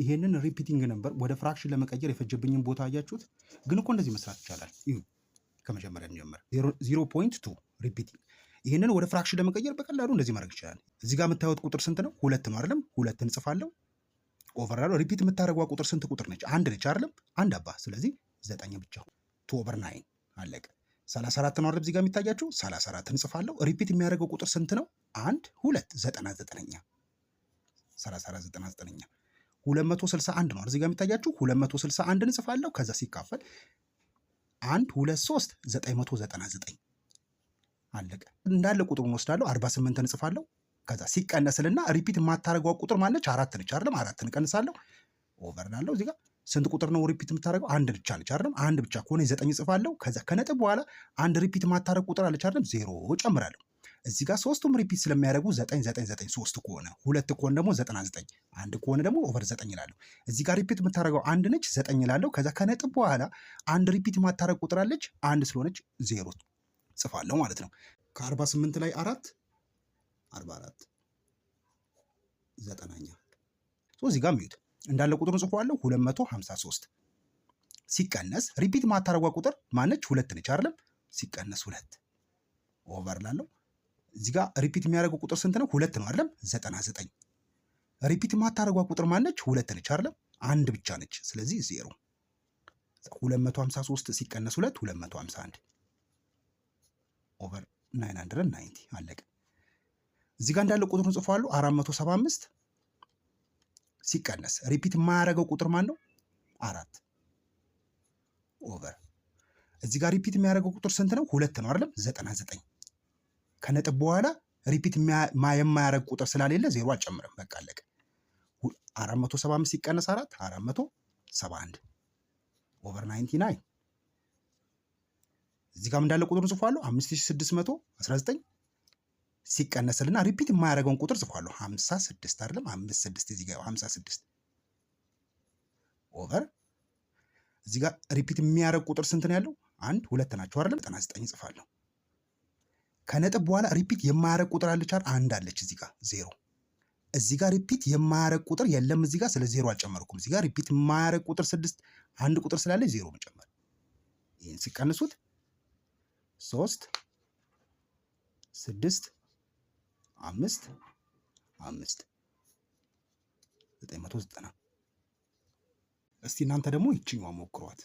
ይሄንን ሪፒቲንግ ነበር ወደ ፍራክሽን ለመቀየር የፈጀብኝን ቦታ አያችሁት? ግን እኮ እንደዚህ መስራት ይቻላል። ይሁ ከመጀመሪያ እንጀምር። 0.2 ሪፒቲንግ። ይሄንን ወደ ፍራክሽን ለመቀየር በቀላሉ እንደዚህ ማድረግ ይችላል። እዚህ ጋር የምታዩት ቁጥር ስንት ነው? 2 ነው አይደለም? 2 እንጽፋለሁ። ኦቨር ያለው ሪፒት የምታደርገው ቁጥር ስንት ቁጥር ነች? 1 ነች አይደለም? 1 አባ። ስለዚህ 9 ብቻ 2/9 አለቀ። 34 ነው አይደል? እዚህ ጋር የሚታያችሁ 34 እንጽፋለሁ። ሪፒት የሚያደርገው ቁጥር ስንት ነው? 1 2 99ኛ 34 99ኛ 261 ነው እዚህ ጋር የሚታያችሁ 261 እንጽፋለሁ። ከዛ ሲካፈል 1 2 3 999 አለቀ። እንዳለ ቁጥሩን ወስዳለሁ 48 እንጽፋለሁ። ከዛ ሲቀነስልና ሪፒት የማታደርገው ቁጥር ማነች? 4 ነች አይደለም? 4 እንቀንሳለሁ። ኦቨር ላለው እዚህ ጋር ስንት ቁጥር ነው ሪፒት የምታደርገው? 1 ብቻ ነች አይደለም? 1 ብቻ ከሆነ 9 እጽፋለሁ። ከዛ ከነጥብ በኋላ አንድ ሪፒት የማታደርግ ቁጥር አለች አይደለም? 0 ጨምራለሁ። እዚህ ጋር ሶስቱም ሪፒት ስለሚያደርጉ 9 3 ከሆነ 2 ከሆነ ደግሞ 99 1 ከሆነ ደግሞ ኦቨር 9 ይላለሁ። እዚህ ጋር ሪፒት የምታደርገው 1 ነች 9 ይላለሁ። ከዛ ከነጥብ በኋላ አንድ ሪፒት የማታደርግ ቁጥር አለች 1 ስለሆነች 0 ጽፋለሁ ማለት ነው። ከ48 ላይ 4 44 9ኛ እዚህ ጋር ሚዩት እንዳለ ቁጥሩን ጽፏለሁ 253 ሲቀነስ ሪፒት የማታደርጓ ቁጥር ማነች? 2 ነች አይደለም? ሲቀነስ 2 ኦቨር ላለው እዚህ ጋር ሪፒት የሚያደርገው ቁጥር ስንት ነው? 2 ነው አይደለም? 99 ሪፒት የማታደርጓ ቁጥር ማነች? 2 ነች አይደለም? 1 ብቻ ነች። ስለዚህ 0 253 ሲቀነስ 2 251 ኦቨር 990 አለቀ። እዚህ ጋር እንዳለ ቁጥሩን ጽፏለሁ 475 ሲቀነስ ሪፒት የማያደርገው ቁጥር ማን ነው? 4 ኦቨር እዚህ ጋር ሪፒት የሚያደርገው ቁጥር ስንት ነው? 2 ነው አይደለም? 99 ከነጥብ በኋላ ሪፒት የማያደርግ ቁጥር ስላሌለ 0 አልጨምርም። በቃ አለቀ። 475 ሲቀነስ 4 471 ኦቨር 99 እዚህ ጋር እንዳለ ቁጥሩን ጽፏለሁ 5619 ሲቀነስልና ሪፒት የማያደርገውን ቁጥር ጽፏለሁ 56 አይደለም? 56 እዚህ ጋር 56 ኦቨር እዚህ ጋር ሪፒት የሚያደርግ ቁጥር ስንት ነው ያለው? 1 2 ናቸው አይደለም? 99 ጽፋለሁ። ከነጥብ በኋላ ሪፒት የማያደርግ ቁጥር አለች አይደል? 1 አለች እዚህ ጋር 0። እዚህ ጋር ሪፒት የማያደርግ ቁጥር የለም እዚህ ጋር፣ ስለ 0 አልጨመርኩም። እዚህ ጋር ሪፒት የማያደርግ ቁጥር 6 1 ቁጥር ስላለ 0 መጨመር። ይሄን ሲቀንሱት 3 6 5 5 990 እስቲ እናንተ ደግሞ ይችኛዋ ሞክሯት።